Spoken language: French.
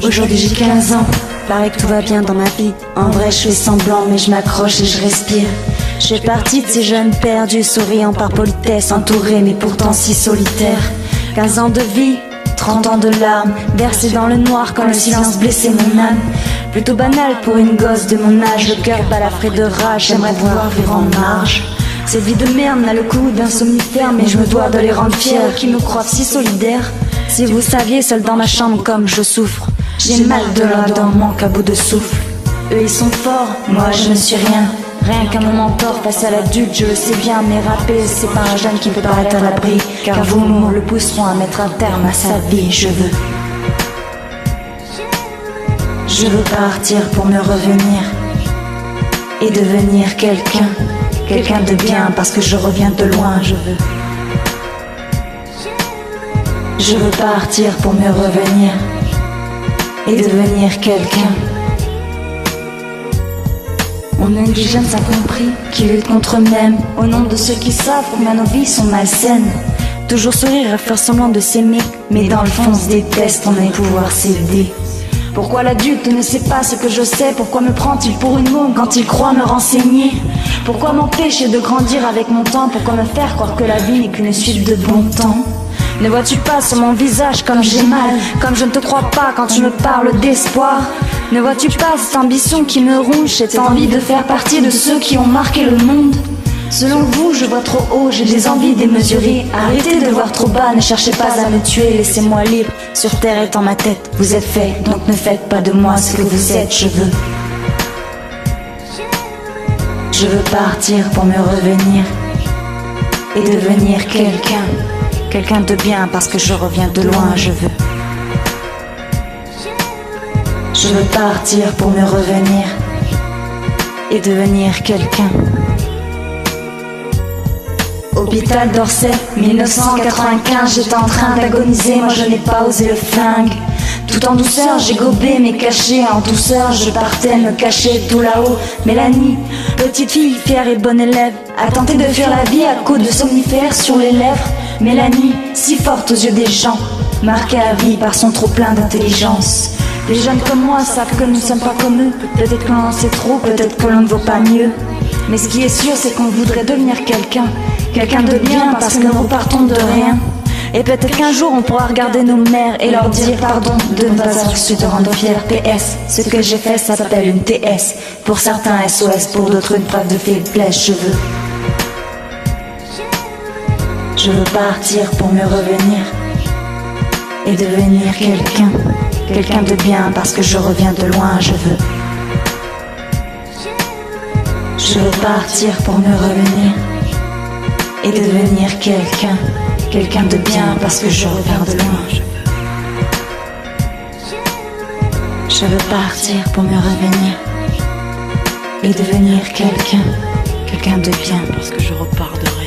Aujourd'hui j'ai 15 ans, paraît que tout va bien dans ma vie. En vrai je fais semblant mais je m'accroche et je respire. Je fais partie de ces jeunes perdus, souriant par politesse, entourés mais pourtant si solitaires. 15 ans de vie, 30 ans de larmes, versés dans le noir quand le silence blessait mon âme. Plutôt banal pour une gosse de mon âge, le cœur balafré de rage, j'aimerais pouvoir vivre en marge. Cette vie de merde n'a le coup d'un somnifère, mais je me dois de les rendre fiers, qui me croient si solidaires. Si vous saviez, seul dans ma chambre comme je souffre, j'ai mal de l'un manque à bout de souffle. Eux ils sont forts, moi je ne suis rien. Rien qu'un moment tort face à l'adulte, je le sais bien. Mais rapper c'est pas un jeune qui peut pas être à l'abri, car vos mots le pousseront à mettre un terme à sa vie. Je veux partir pour me revenir et devenir quelqu'un, quelqu'un de bien parce que je reviens de loin. Je veux partir pour me revenir et devenir quelqu'un. On est des jeunes incompris qui luttent contre eux-mêmes au nom de ceux qui savent combien nos vies sont malsaines. Toujours sourire et faire semblant de s'aimer, mais dans le fond on se déteste, on a pouvoir s'aider. Pourquoi l'adulte ne sait pas ce que je sais? Pourquoi me prend-il pour une môme quand il croit me renseigner? Pourquoi m'empêcher de grandir avec mon temps? Pourquoi me faire croire que la vie n'est qu'une suite de bons temps? Ne vois-tu pas sur mon visage comme j'ai mal, comme je ne te crois pas quand tu me parles d'espoir? Ne vois-tu pas cette ambition qui me ronge, cette envie de faire partie de ceux qui ont marqué le monde? Selon vous, je vois trop haut, j'ai des envies démesurées. Arrêtez de voir trop bas, ne cherchez pas à me tuer, laissez-moi libre. Sur terre est en ma tête, vous êtes fait, donc ne faites pas de moi ce que vous êtes. Je veux partir pour me revenir et devenir quelqu'un, quelqu'un de bien parce que je reviens de loin. Je veux partir pour me revenir et devenir quelqu'un. Hôpital d'Orsay, 1995, j'étais en train d'agoniser, moi je n'ai pas osé le flingue. Tout en douceur, j'ai gobé mais caché, en douceur je partais me cacher tout là-haut. Mélanie, petite fille fière et bonne élève, a tenté de fuir la vie à coups de somnifères sur les lèvres. Mélanie, si forte aux yeux des gens, marquée à vie par son trop plein d'intelligence. Les jeunes comme moi savent que nous ne sommes pas comme eux. Peut-être que l'on en sait trop, peut-être que l'on ne vaut pas mieux. Mais ce qui est sûr c'est qu'on voudrait devenir quelqu'un, quelqu'un de bien parce que nous repartons de rien. Et peut-être qu'un jour on pourra regarder nos mères et leur dire pardon de ne pas avoir su te rendre fier. PS, ce que j'ai fait ça s'appelle une TS. Pour certains SOS, pour d'autres une preuve de faiblesse. Je veux partir pour me revenir et devenir quelqu'un, quelqu'un de bien parce que je reviens de loin. Je veux partir pour me revenir et devenir quelqu'un, quelqu'un de bien parce que je reviens de loin. Je veux partir pour me revenir et devenir quelqu'un, quelqu'un de bien parce que je repars de loin.